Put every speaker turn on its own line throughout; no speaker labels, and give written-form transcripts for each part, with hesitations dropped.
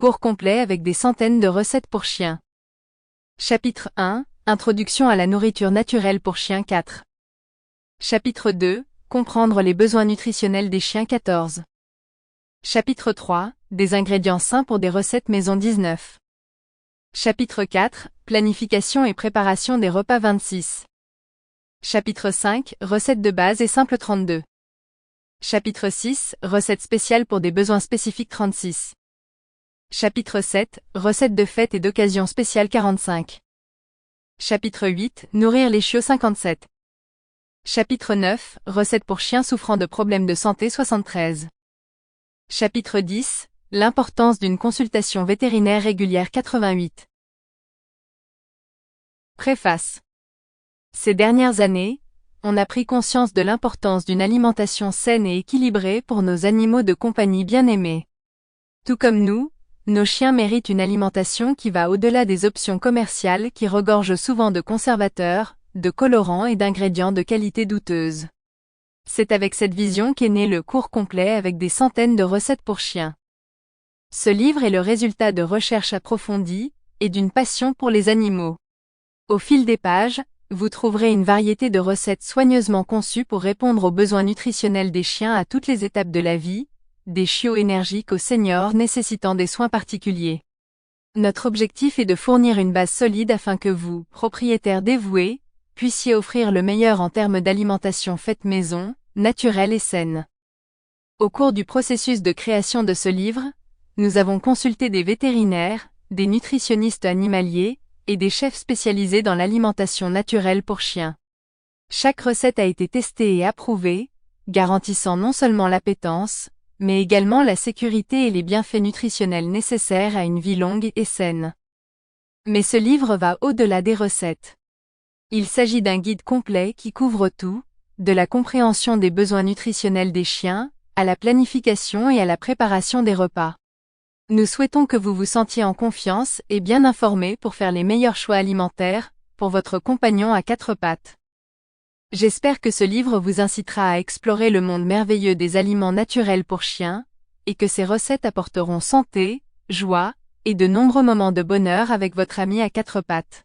Cours complet avec des centaines de recettes pour chiens. Chapitre 1, Introduction à la nourriture naturelle pour chiens 4. Chapitre 2, Comprendre les besoins nutritionnels des chiens 14. Chapitre 3, Des ingrédients sains pour des recettes maison 19. Chapitre 4, Planification et préparation des repas 26. Chapitre 5, Recettes de base et simples 32. Chapitre 6, Recettes spéciales pour des besoins spécifiques 36. Chapitre 7, Recettes de fête et d'occasion spéciale 45. Chapitre 8, Nourrir les chiots 57. Chapitre 9, Recettes pour chiens souffrant de problèmes de santé 73. Chapitre 10, L'importance d'une consultation vétérinaire régulière 88. Préface. Ces dernières années, on a pris conscience de l'importance d'une alimentation saine et équilibrée pour nos animaux de compagnie bien-aimés. Tout comme nous, nos chiens méritent une alimentation qui va au-delà des options commerciales qui regorgent souvent de conservateurs, de colorants et d'ingrédients de qualité douteuse. C'est avec cette vision qu'est né le cours complet avec des centaines de recettes pour chiens. Ce livre est le résultat de recherches approfondies et d'une passion pour les animaux. Au fil des pages, vous trouverez une variété de recettes soigneusement conçues pour répondre aux besoins nutritionnels des chiens à toutes les étapes de la vie, des chiots énergiques aux seniors nécessitant des soins particuliers. Notre objectif est de fournir une base solide afin que vous, propriétaires dévoués, puissiez offrir le meilleur en termes d'alimentation faite maison, naturelle et saine. Au cours du processus de création de ce livre, nous avons consulté des vétérinaires, des nutritionnistes animaliers, et des chefs spécialisés dans l'alimentation naturelle pour chiens. Chaque recette a été testée et approuvée, garantissant non seulement l'appétence, mais également la sécurité et les bienfaits nutritionnels nécessaires à une vie longue et saine. Mais ce livre va au-delà des recettes. Il s'agit d'un guide complet qui couvre tout, de la compréhension des besoins nutritionnels des chiens, à la planification et à la préparation des repas. Nous souhaitons que vous vous sentiez en confiance et bien informé pour faire les meilleurs choix alimentaires, pour votre compagnon à quatre pattes. J'espère que ce livre vous incitera à explorer le monde merveilleux des aliments naturels pour chiens, et que ces recettes apporteront santé, joie, et de nombreux moments de bonheur avec votre ami à quatre pattes.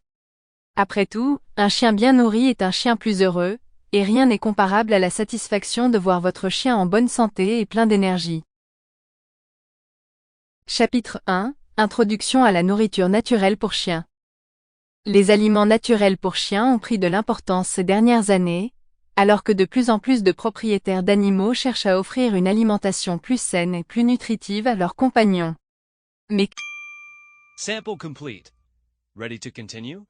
Après tout, un chien bien nourri est un chien plus heureux, et rien n'est comparable à la satisfaction de voir votre chien en bonne santé et plein d'énergie. Chapitre 1, Introduction à la nourriture naturelle pour chiens. Les aliments naturels pour chiens ont pris de l'importance ces dernières années, alors que de plus en plus de propriétaires d'animaux cherchent à offrir une alimentation plus saine et plus nutritive à leurs compagnons. Mais
Sample complete. Ready to continue?